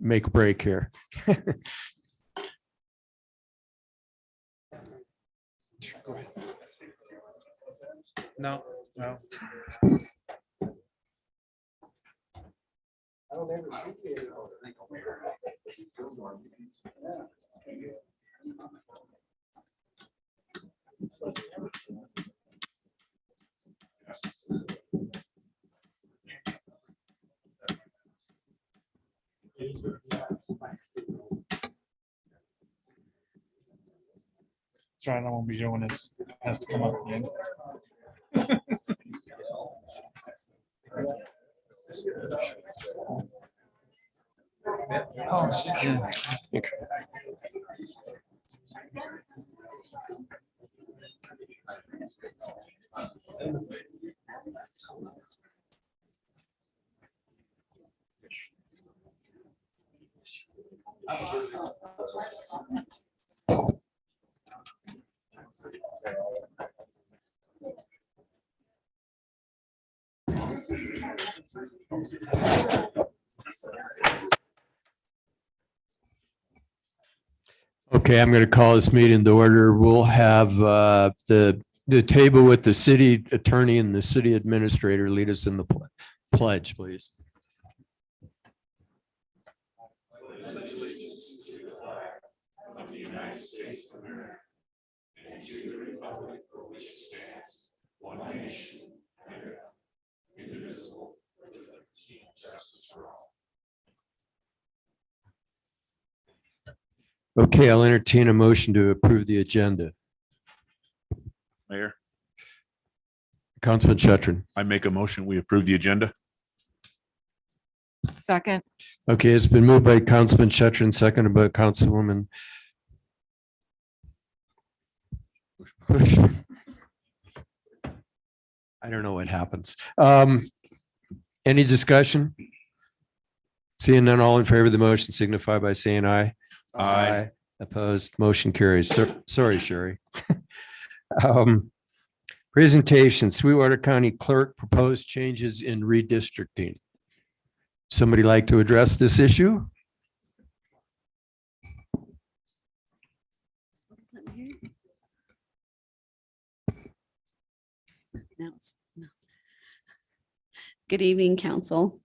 make a break here. Go ahead. No, no. Try I won't be here when it has to come up again. Okay, I'm going to call this meeting to order. We'll have the table with the city attorney and the city administrator lead us in the pledge, please. Of the United States of America and to the republic for which it stands, one nation, under God, indivisible, with liberty and justice for all. Okay, I'll entertain a motion to approve the agenda. Mayor, Councilman Shetron. I make a motion, we approve the agenda. Second. Okay, it's been moved by Councilman Shetron, seconded by Councilwoman. I don't know what happens. Any discussion? Seeing none, all in favor of the motion signify by saying aye. Aye. Opposed, motion carries. Sorry, Sherry. Presentation, Sweetwater County Clerk proposed changes in redistricting. Somebody like to address this issue? Good evening, council.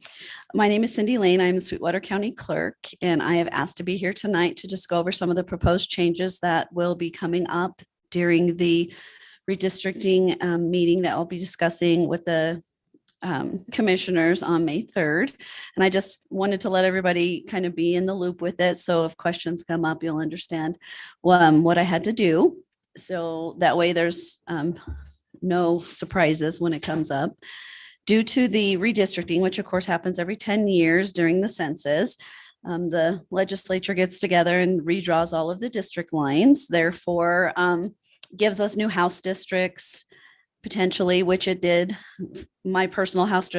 My name is Cindy Lane. I'm the Sweetwater County Clerk, and I have asked to be here tonight to just go over some of the proposed changes that will be coming up during the redistricting meeting that I'll be discussing with the commissioners on May 3rd. And I just wanted to let everybody kind of be in the loop with it. So if questions come up, you'll understand what I had to do. So that way there's no surprises when it comes up. Due to the redistricting, which of course happens every 10 years during the census, the legislature gets together and redraws all of the district lines, therefore gives us new House districts, potentially, which it did. My personal House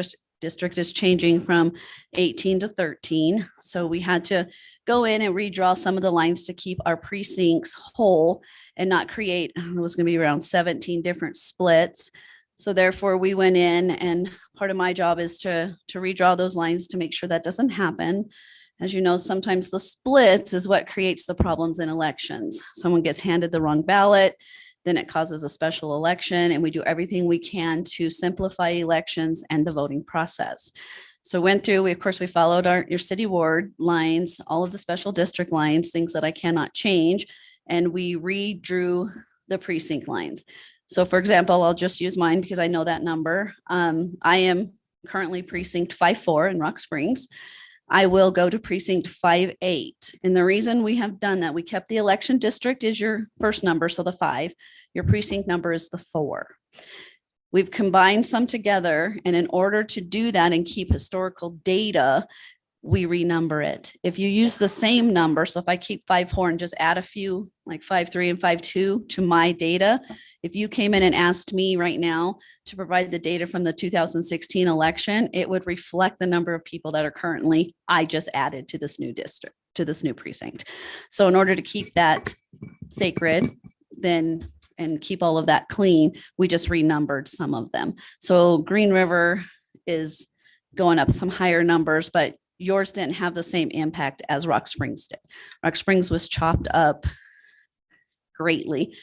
district is changing from 18 to 13. So we had to go in and redraw some of the lines to keep our precincts whole and not create, it was going to be around 17 different splits. So therefore we went in, and part of my job is to redraw those lines to make sure that doesn't happen. As you know, sometimes the splits is what creates the problems in elections. Someone gets handed the wrong ballot, then it causes a special election, and we do everything we can to simplify elections and the voting process. So went through, of course, we followed your city ward lines, all of the special district lines, things that I cannot change, and we redrew the precinct lines. So for example, I'll just use mine because I know that number. I am currently precinct 5-4 in Rock Springs. I will go to precinct 5-8. And the reason we have done that, we kept the election district is your first number, so the 5. Your precinct number is the 4. We've combined some together, and in order to do that and keep historical data, we renumber it. If you use the same number, so if I keep 5-4 and just add a few like 5-3 and 5-2 to my data, if you came in and asked me right now to provide the data from the 2016 election, it would reflect the number of people that are currently, I just added to this new district, to this new precinct. So in order to keep that sacred, then and keep all of that clean, we just renumbered some of them. So Green River is going up some higher numbers, but yours didn't have the same impact as Rock Springs did. Rock Springs was chopped up greatly.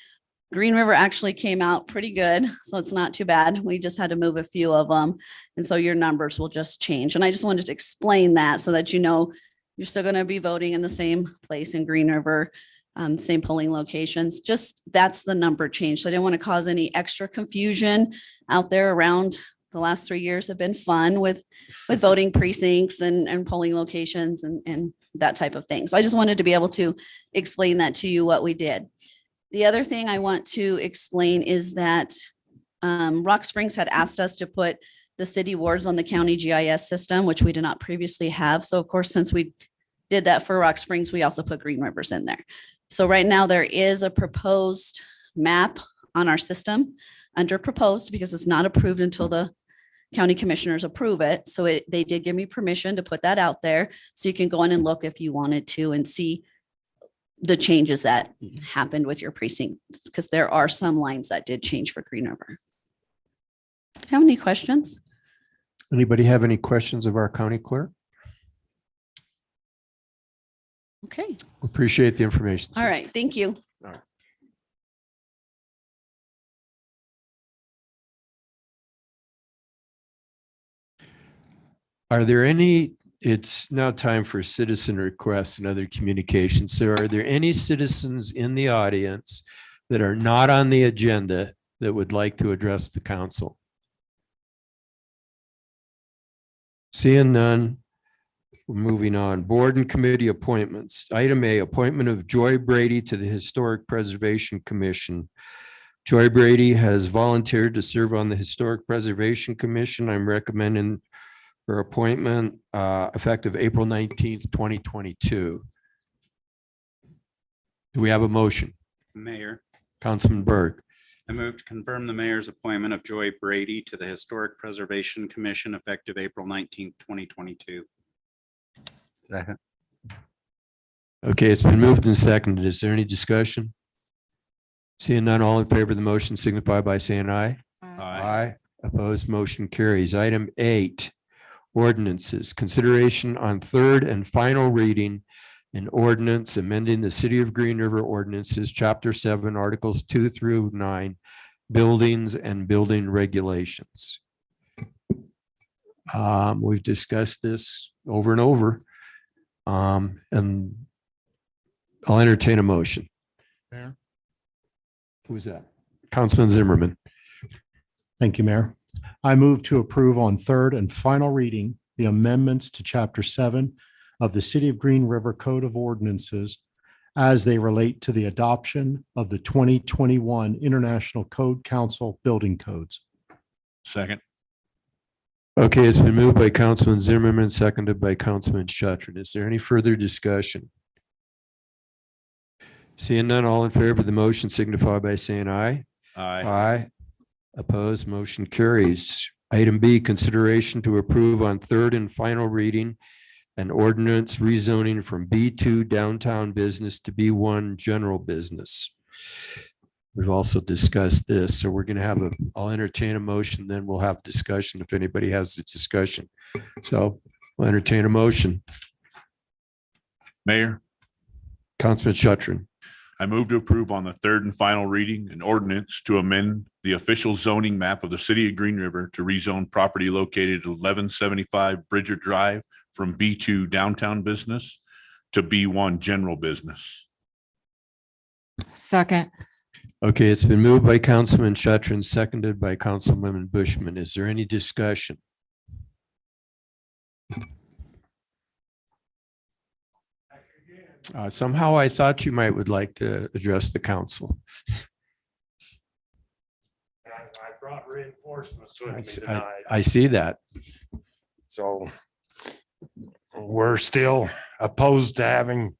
Green River actually came out pretty good, so it's not too bad. We just had to move a few of them. And so your numbers will just change. And I just wanted to explain that so that you know you're still going to be voting in the same place in Green River, same polling locations. Just that's the number change. So I didn't want to cause any extra confusion out there around. The last 3 years have been fun with voting precincts and polling locations and that type of thing. So I just wanted to be able to explain that to you, what we did. The other thing I want to explain is that Rock Springs had asked us to put the city wards on the county GIS system, which we did not previously have. So of course, since we did that for Rock Springs, we also put Green Rivers in there. So right now there is a proposed map on our system under proposed because it's not approved until the county commissioners approve it. So they did give me permission to put that out there. So you can go in and look if you wanted to and see the changes that happened with your precincts, because there are some lines that did change for Green River. Do you have any questions? Anybody have any questions of our county clerk? Okay, Appreciate the information. all right, thank you. Are there any, it's now time for citizen requests and other communications. So are there any citizens in the audience that are not on the agenda that would like to address the council? Seeing none, we're moving on. Board and committee appointments. Item A, appointment of Joy Brady to the Historic Preservation Commission. Joy Brady has volunteered to serve on the Historic Preservation Commission. I'm recommending her appointment effective April 19th, 2022. Do we have a motion? Mayor, Councilman Berg. I move to confirm the mayor's appointment of Joy Brady to the Historic Preservation Commission effective April 19th, 2022. Second. Okay, it's been moved and seconded. Is there any discussion? Seeing none, all in favor of the motion signify by saying aye. Aye. Opposed, motion carries. Item 8, ordinances. Consideration on third and final reading an ordinance amending the City of Green River ordinances, Chapter 7, Articles 2 through 9, buildings and building regulations. We've discussed this over and over. And I'll entertain a motion. Mayor? Who's that? Councilman Zimmerman. Thank you, Mayor. I move to approve on third and final reading the amendments to Chapter 7 of the City of Green River Code of Ordinances as they relate to the adoption of the 2021 International Code Council Building Codes. Second. Okay, it's been moved by Councilman Zimmerman, seconded by Councilman Shuttren. Is there any further discussion? Seeing none, all in favor of the motion signify by saying aye. Aye. Aye. Opposed, motion carries. Item B, consideration to approve on third and final reading an ordinance rezoning from B2 downtown business to B1 general business. We've also discussed this, so we're going to have I'll entertain a motion, then we'll have discussion if anybody has a discussion. So we'll entertain a motion. Mayor, Councilman Shuttren. I move to approve on the third and final reading an ordinance to amend the official zoning map of the City of Green River to rezone property located at 1175 Bridger Drive from B2 downtown business to B1 general business. Second. Okay, it's been moved by Councilman Shuttren, seconded by Councilwoman Bushman. Is there any discussion? Somehow I thought you would like to address the council. I brought reinforcements with me tonight. I see that. So we're still opposed to having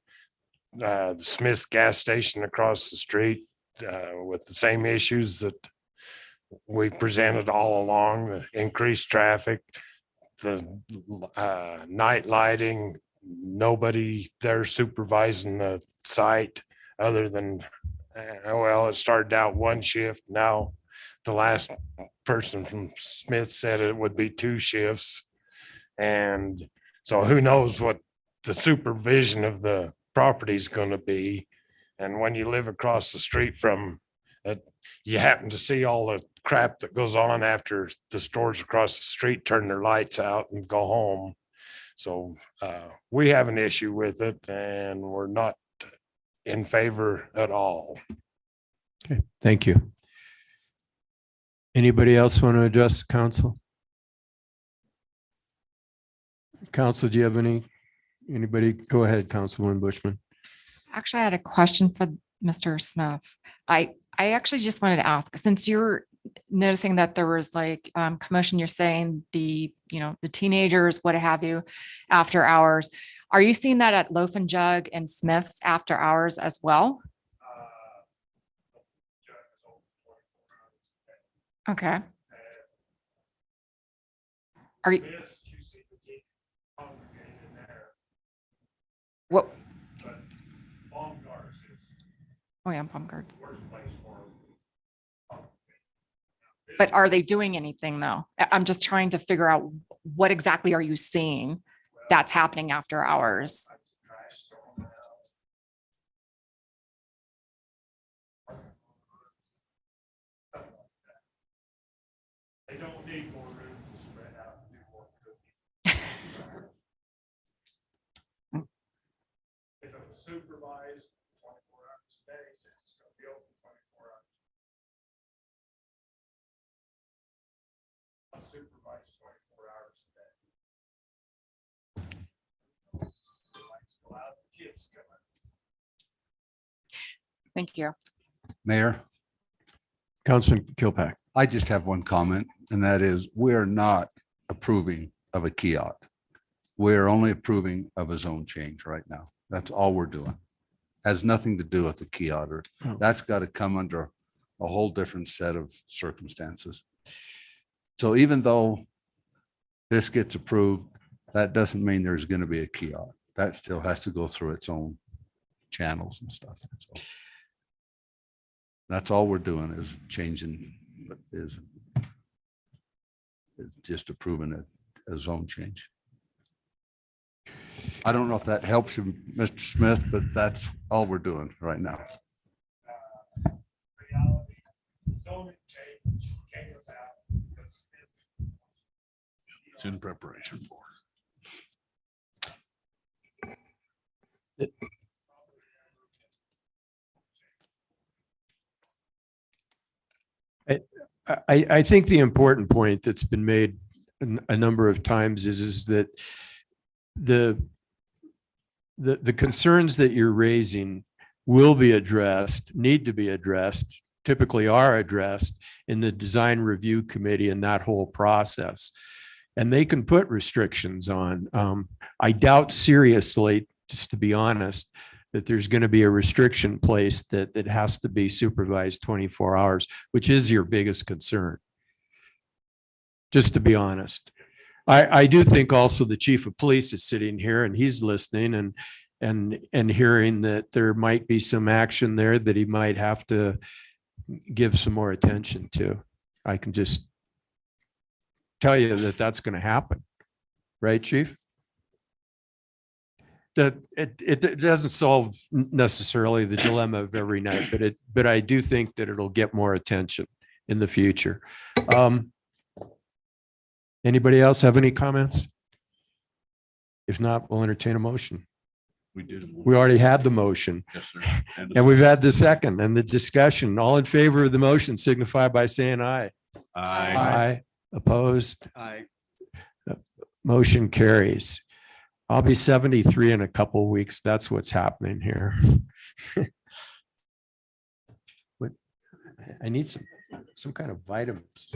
the Smith's gas station across the street with the same issues that we presented all along, the increased traffic, the night lighting, nobody there supervising the site other than, well, it started out one shift. Now the last person from Smith said it would be 2 shifts. And So who knows what the supervision of the property is going to be? And when you live across the street from it, you happen to see all the crap that goes on after the stores across the street turn their lights out and go home. So we have an issue with it and we're not in favor at all. Okay, thank you. Anybody else want to address the council? Council, do you have anybody? Go ahead, Councilwoman Bushman. Actually, I had a question for Mr. Smith. I actually just wanted to ask, since you're noticing that there was like commotion, you're saying the teenagers, what have you, after hours. Are you seeing that at Loaf and Jug and Smith's after hours as well? Okay. Are you? What? Oh yeah, palm guards. But are they doing anything though? I'm just trying to figure out what exactly are you seeing that's happening after hours? They don't need more room to spread out and do more cookies. If it was supervised 24 hours a day, since it's going to be open 24 hours. Supervised 24 hours a day. The lights go out, the kids come in. Thank you. Mayor, Councilman Kilpack. I just have one comment, and that is we're not approving of a kiosk. We're only approving of a zone change right now. That's all we're doing. Has nothing to do with the kiosk. Oh. That's got to come under a whole different set of circumstances. So even though this gets approved, that doesn't mean there's going to be a kiosk. That still has to go through its own channels and stuff. So that's all we're doing is changing, is just approving a zone change. I don't know if that helps you, Mr. Smith, but that's all we're doing right now. Reality, zoning change came about because It's in preparation for. I think the important point that's been made a number of times is that the concerns that you're raising will be addressed, need to be addressed, typically are addressed in the design review committee and that whole process. And they can put restrictions on. I doubt seriously, just to be honest, that there's going to be a restriction placed that has to be supervised 24 hours, which is your biggest concern. Just to be honest. I do think also the chief of police is sitting here and he's listening and hearing that there might be some action there that he might have to give some more attention to. I can just tell you that that's going to happen. Right, Chief? That it doesn't solve necessarily the dilemma of every night, but I do think that it'll get more attention in the future. Anybody else have any comments? If not, we'll entertain a motion. We did. We already had the motion. Yes, sir. And we've had the second and the discussion. All in favor of the motion signify by saying aye. Aye. Opposed? Aye. Motion carries. I'll be 73 in a couple of weeks. That's what's happening here. I need some kind of vitamins.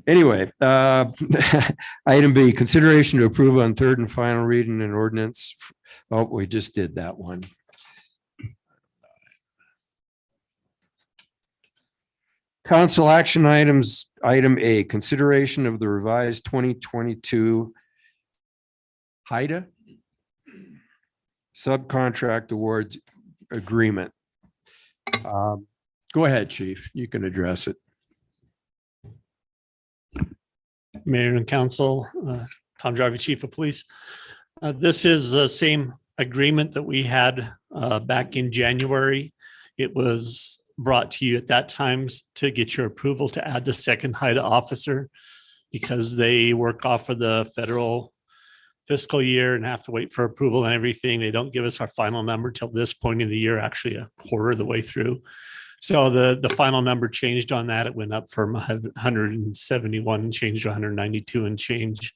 Anyway, item B, consideration to approve on third and final reading an ordinance. Oh, we just did that one. Council action items, item A, consideration of the revised 2022 HIDA subcontract awards agreement. Go ahead, Chief. You can address it. Mayor and council, Tom Jarvie, Chief of Police. This is the same agreement that we had back in January. It was brought to you at that time to get your approval to add the second HIDA officer because they work off of the federal fiscal year and have to wait for approval and everything. They don't give us our final number till this point in the year, actually a quarter of the way through. So the final number changed on that. It went up from 171 and changed to 192 and change.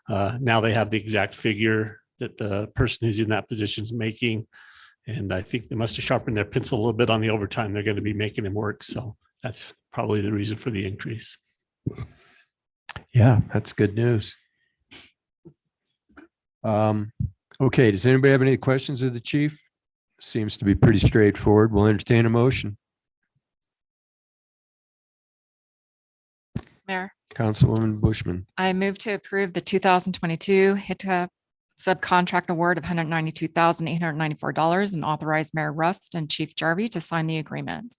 Now they have the exact figure that the person who's in that position is making. And I think they must have sharpened their pencil a little bit on the overtime they're going to be making him work. So that's probably the reason for the increase. Yeah, that's good news. Okay, does anybody have any questions of the chief? Seems to be pretty straightforward. We'll entertain a motion. Mayor, Councilwoman Bushman. I move to approve the 2022 HITA subcontract award of $192,894 and authorize Mayor Rust and Chief Jarvie to sign the agreement.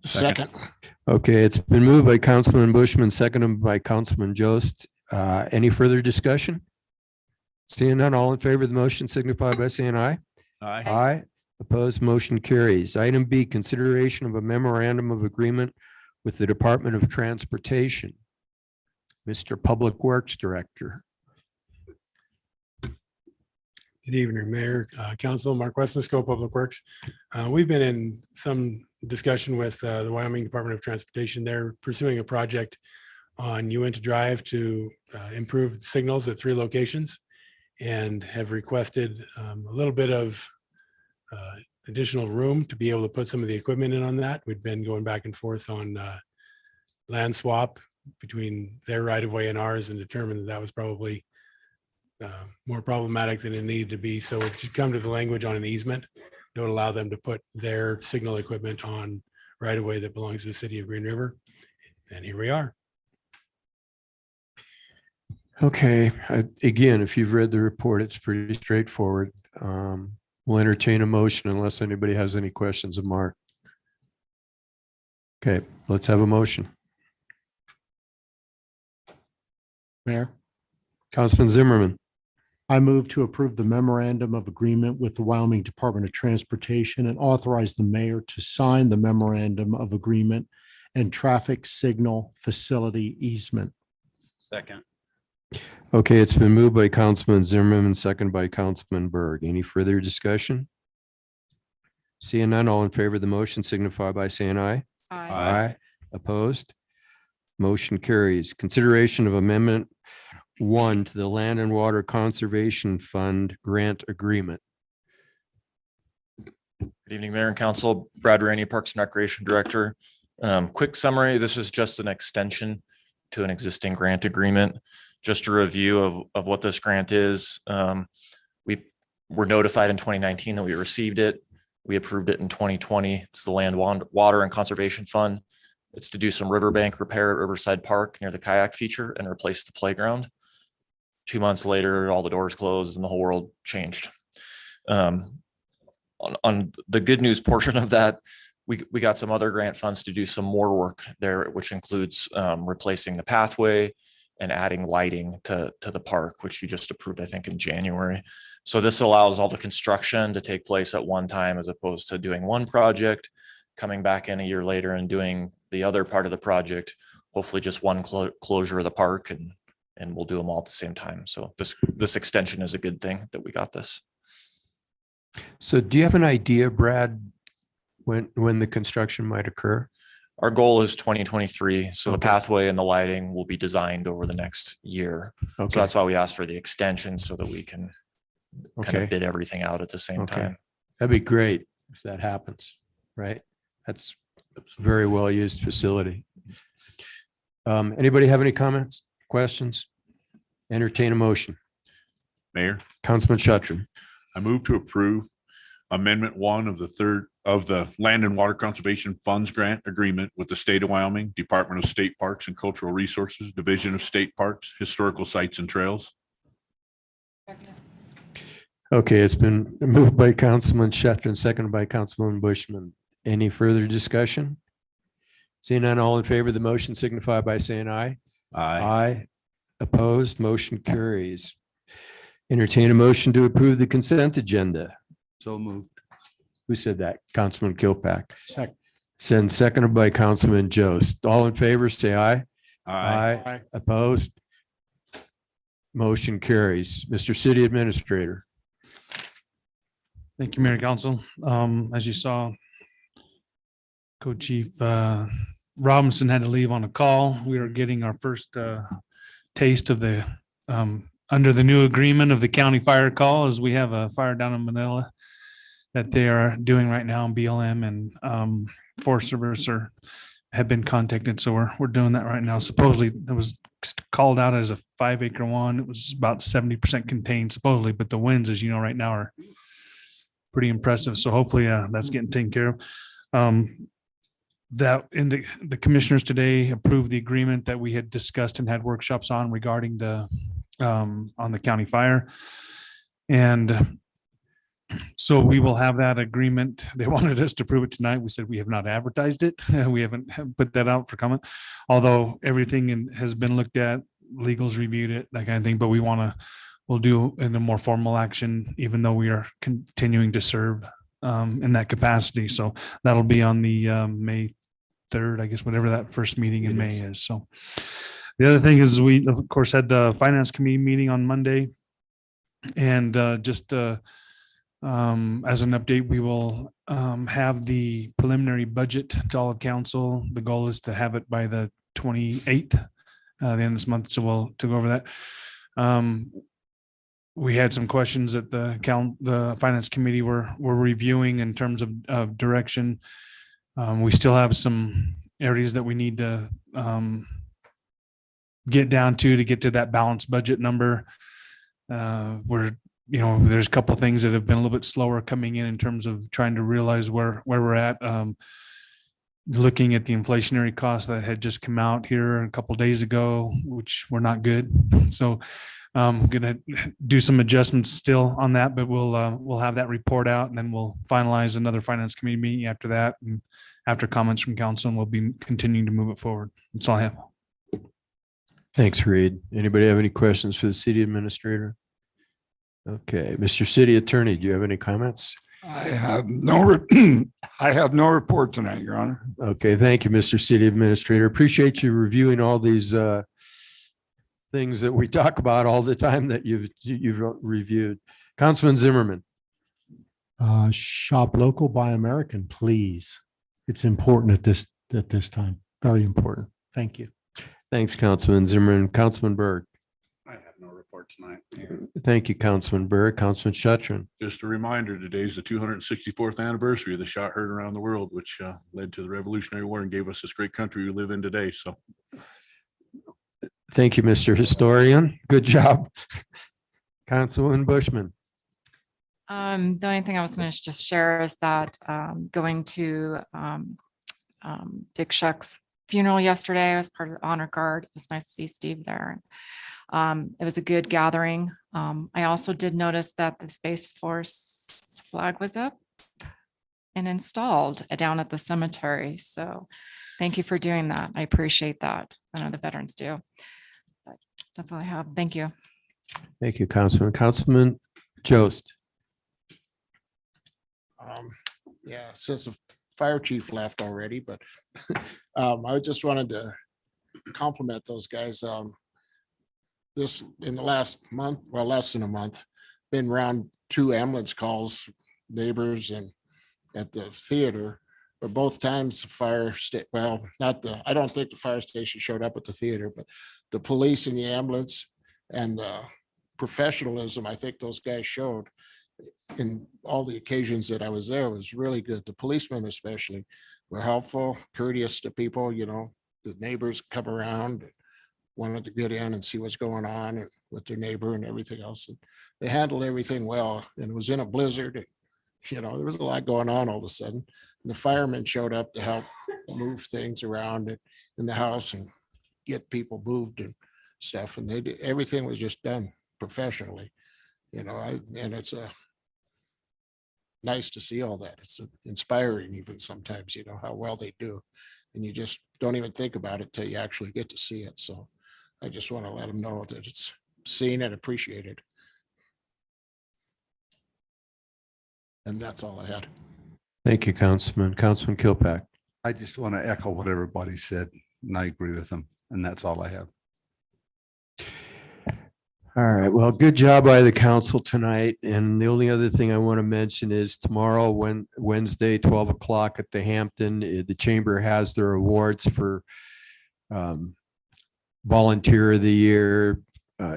Second. Okay, it's been moved by Councilman Bushman, seconded by Councilman Jost. Any further discussion? Seeing none, all in favor of the motion signify by saying aye. Aye. Aye. Opposed, motion carries. Item B, consideration of a memorandum of agreement with the Department of Transportation. Mr. Public Works Director. Good evening, Mayor, Council, Mark Westmisco, Public Works. We've been in some discussion with the Wyoming Department of Transportation. They're pursuing a project on Uinta Drive to improve signals at 3 locations and have requested a little bit of additional room to be able to put some of the equipment in on that. We've been going back and forth on land swap between their right of way and ours and determined that that was probably more problematic than it needed to be. So it should come to the language on an easement that would allow them to put their signal equipment on right of way that belongs to the city of Green River. And here we are. Okay, again, if you've read the report, it's pretty straightforward. We'll entertain a motion unless anybody has any questions of Mark. Okay, let's have a motion. Mayor, Councilman Zimmerman. I move to approve the memorandum of agreement with the Wyoming Department of Transportation and authorize the mayor to sign the memorandum of agreement and traffic signal facility easement. Second. Okay, it's been moved by Councilman Zimmerman, second by Councilman Berg. Any further discussion? Seeing none, all in favor of the motion signify by saying aye. Aye. Opposed? Motion carries. Consideration of Amendment 1 to the Land and Water Conservation Fund Grant Agreement. Good evening, Mayor and Council. Brad Rainey, Parks and Recreation Director. Quick summary, this is just an extension to an existing grant agreement. Just a review of what this grant is. We were notified in 2019 that we received it. We approved it in 2020. It's the Land, Water and Conservation Fund. It's to do some riverbank repair at Riverside Park near the kayak feature and replace the playground. 2 months later, all the doors closed and the whole world changed. On the good news portion of that, we got some other grant funds to do some more work there, which includes replacing the pathway and adding lighting to the park, which you just approved, I think, in January. So this allows all the construction to take place at one time as opposed to doing one project, coming back in a year later and doing the other part of the project, hopefully just one closure of the park and we'll do them all at the same time. So this extension is a good thing that we got this. So do you have an idea, Brad, when the construction might occur? Our goal is 2023. So the Okay. pathway and the lighting will be designed over the next year. So Okay, that's why we asked for the extension so that we can kind okay, of bid everything out at the same Okay. time. that'd be great if that happens, right? That's a very well-used facility. Anybody have any comments, questions? Entertain a motion. Mayor, Councilman Shuttron. I move to approve Amendment 1 of the Land and Water Conservation Funds Grant Agreement with the State of Wyoming, Department of State Parks and Cultural Resources, Division of State Parks, Historical Sites and Trails. Okay, it's been moved by Councilman Shuttron, seconded by Councilman Bushman. Any further discussion? Seeing none, all in favor of the motion signify by saying aye. Aye. Aye. Opposed, motion carries. Entertain a motion to approve the consent agenda. So moved. Who said that? Councilman Kilpack. Second. Seconded by Councilman Jost. All in favor, say aye. Aye. Opposed? Motion carries. Mr. City Administrator. Thank you, Mayor and Council. As you saw, Co-Chief Robinson had to leave on a call. We are getting our first taste of the under the new agreement of the county fire call, as we have a fire down in Manila that they are doing right now in BLM, and Forest Service have been contacted. So we're doing that right now. Supposedly it was called out as a 5-acre one. It was about 70% contained supposedly, but the winds, as you know, right now are pretty impressive. So hopefully that's getting taken care of. That in the commissioners today approved the agreement that we had discussed and had workshops on regarding the on the county fire. And so we will have that agreement. They wanted us to approve it tonight. We said we have not advertised it. We haven't put that out for comment, although everything has been looked at, legal's reviewed it, that kind of thing. But we'll do in a more formal action, even though we are continuing to serve in that capacity. So that'll be on the May 3rd, I guess, whatever that first meeting in May is. So the other thing is we, of course, had the finance committee meeting on Monday. And just as an update, we will have the preliminary budget to all of council. The goal is to have it by the 28th, the end of this month. So we'll to go over that. We had some questions that the finance committee were reviewing in terms of direction. We still have some areas that we need to get down to get to that balanced budget number. There's a couple of things that have been a little bit slower coming in terms of trying to realize where we're at. Looking at the inflationary costs that had just come out here a couple of days ago, which were not good. So I'm going to do some adjustments still on that, but we'll have that report out, and then we'll finalize another finance committee meeting after that. And after comments from council, and we'll be continuing to move it forward. That's all I have. Thanks, Reed. Anybody have any questions for the city administrator? Okay, Mr. City Attorney, do you have any comments? I have no report tonight, Your Honor. Okay, thank you, Mr. City Administrator. Appreciate you reviewing all these things that we talk about all the time that you've reviewed. Councilman Zimmerman. Shop local, buy American, please. It's important at this time. Very important. Thank you. Thanks, Councilman Zimmerman. Councilman Berg. I have no report tonight. Thank you, Councilman Berg. Councilman Shuttron. Just a reminder, today's the 264th anniversary of the shot heard around the world, which led to the Revolutionary War and gave us this great country we live in today. So thank you, Mr. Historian. Good job. Councilman Bushman. The only thing I was going to just share is that going to Dick Shuck's funeral yesterday, I was part of the honor guard. It was nice to see Steve there. It was a good gathering. I also did notice that the Space Force flag was up and installed down at the cemetery. So thank you for doing that. I appreciate that. I know the veterans do. But that's all I have. Thank you. Thank you, Councilman. Councilman Jost. Yeah, since the fire chief left already, but I just wanted to compliment those guys. This in the last month, well, less than a month, been around 2 ambulance calls, neighbors and at the theater, but both times the fire I don't think the fire station showed up at the theater, but the police and the ambulance and the professionalism I think those guys showed in all the occasions that I was there was really good. The policemen especially were helpful, courteous to people, the neighbors come around, wanted to get in and see what's going on and with their neighbor and everything else. And they handled everything well, and it was in a blizzard. And, there was a lot going on all of a sudden. And the firemen showed up to help move things around in the house and get people moved and stuff. And everything was just done professionally, and it's nice to see all that. It's inspiring even sometimes, how well they do. And you just don't even think about it till you actually get to see it. So I just want to let them know that it's seen and appreciated. And that's all I had. Thank you, Councilman. Councilman Kilpack. I just want to echo what everybody said, and I agree with them, and that's all I have. All right, well, good job by the council tonight. And the only other thing I want to mention is tomorrow, Wednesday, 12 o'clock at the Hampton, the chamber has their awards for Volunteer of the Year,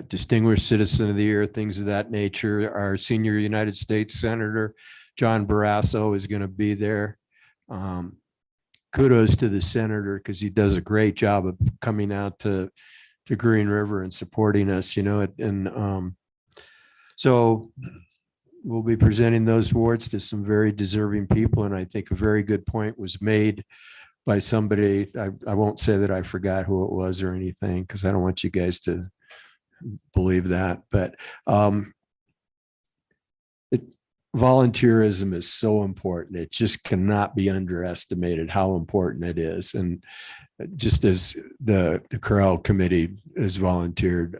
Distinguished Citizen of the Year, things of that nature. Our senior United States Senator, John Barrasso, is going to be there. Kudos to the senator because he does a great job of coming out to Green River and supporting us, and so we'll be presenting those awards to some very deserving people. And I think a very good point was made by somebody. I won't say that I forgot who it was or anything, because I don't want you guys to believe that, but volunteerism is so important. It just cannot be underestimated how important it is. And just as the Corral Committee has volunteered,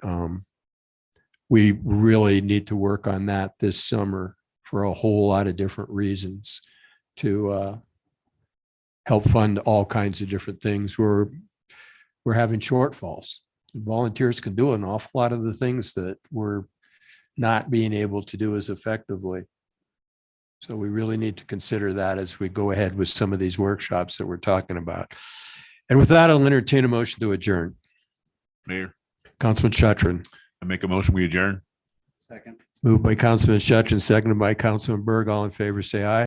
we really need to work on that this summer for a whole lot of different reasons to help fund all kinds of different things. We're having shortfalls. Volunteers can do an awful lot of the things that we're not being able to do as effectively. So we really need to consider that as we go ahead with some of these workshops that we're talking about. And with that, I'll entertain a motion to adjourn. Mayor, Councilman Shatron. I make a motion, we adjourn. Second. Moved by Councilman Shatron, seconded by Councilman Berg. All in favor, say aye.